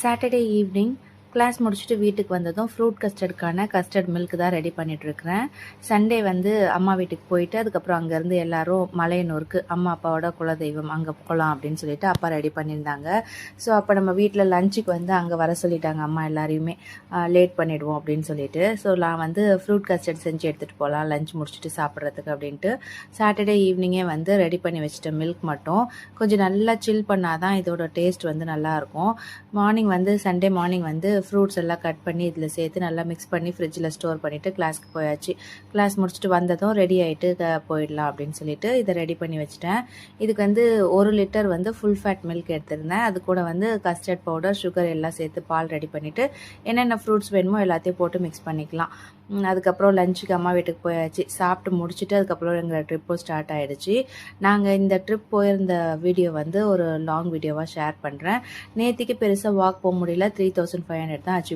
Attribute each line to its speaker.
Speaker 1: Saturday evening class முடிச்சுட்டு வீட்டுக்கு வந்ததும் ஃப்ரூட் கஸ்டர்டுக்கான கஸ்டர்ட் மில்க் தான் ரெடி பண்ணிகிட்ருக்கிறேன். சண்டே வந்து அம்மா வீட்டுக்கு போயிட்டு அதுக்கப்புறம் அங்கேருந்து எல்லோரும் மலையனூருக்கு அம்மா அப்பாவோட குலதெய்வம் அங்கே போகலாம் அப்படின்னு சொல்லிட்டு அப்பா ரெடி பண்ணியிருந்தாங்க. ஸோ அப்போ நம்ம வீட்டில் லஞ்சுக்கு வந்து அங்கே வர சொல்லிட்டாங்க அம்மா எல்லாரையுமே, லேட் பண்ணிவிடுவோம் அப்படின்னு சொல்லிட்டு. ஸோ நான் வந்து ஃப்ரூட் கஸ்டர்ட் செஞ்சு எடுத்துகிட்டு போகலாம் லஞ்ச் முடிச்சுட்டு சாப்பிட்றதுக்கு அப்படின்ட்டு சாட்டர்டே ஈவினிங்கே வந்து ரெடி பண்ணி வச்சுட்டேன். மில்க் மட்டும் கொஞ்சம் நல்லா சில் பண்ணால் தான் இதோட டேஸ்ட் வந்து நல்லாயிருக்கும். மார்னிங் வந்து சண்டே மார்னிங் வந்து ஃப்ரூட்ஸ் எல்லாம் கட் பண்ணி இதில் சேர்த்து நல்லா மிக்ஸ் பண்ணி ஃப்ரிட்ஜில் ஸ்டோர் பண்ணிவிட்டு கிளாஸ்க்கு போயாச்சு. கிளாஸ் முடிச்சுட்டு வந்ததும் ரெடி ஆகிட்டு போயிடலாம் அப்படின்னு சொல்லிட்டு இதை ரெடி பண்ணி வச்சுட்டேன். இதுக்கு வந்து 1 லிட்டர் வந்து ஃபுல் ஃபேட் மில்க் எடுத்திருந்தேன். அது கூட வந்து கஸ்டர்ட் பவுடர், சுகர் எல்லாம் சேர்த்து பால் ரெடி பண்ணிவிட்டு என்னென்ன ஃப்ரூட்ஸ் வேணுமோ எல்லாத்தையும் போட்டு மிக்ஸ் பண்ணிக்கலாம். அதுக்கப்புறம் லஞ்சுக்கு அம்மா வீட்டுக்கு போயாச்சு. சாப்பிட்டு முடிச்சுட்டு அதுக்கப்புறம் எங்கள் ட்ரிப்பும் ஸ்டார்ட் ஆகிடுச்சு. நாங்கள் இந்த ட்ரிப் போயிருந்த வீடியோ வந்து ஒரு லாங் வீடியோவாக ஷேர் பண்ணுறேன். நேற்றுக்கு பெருசாக வாக் போக முடியல, 3500 தான் அச்சீவ்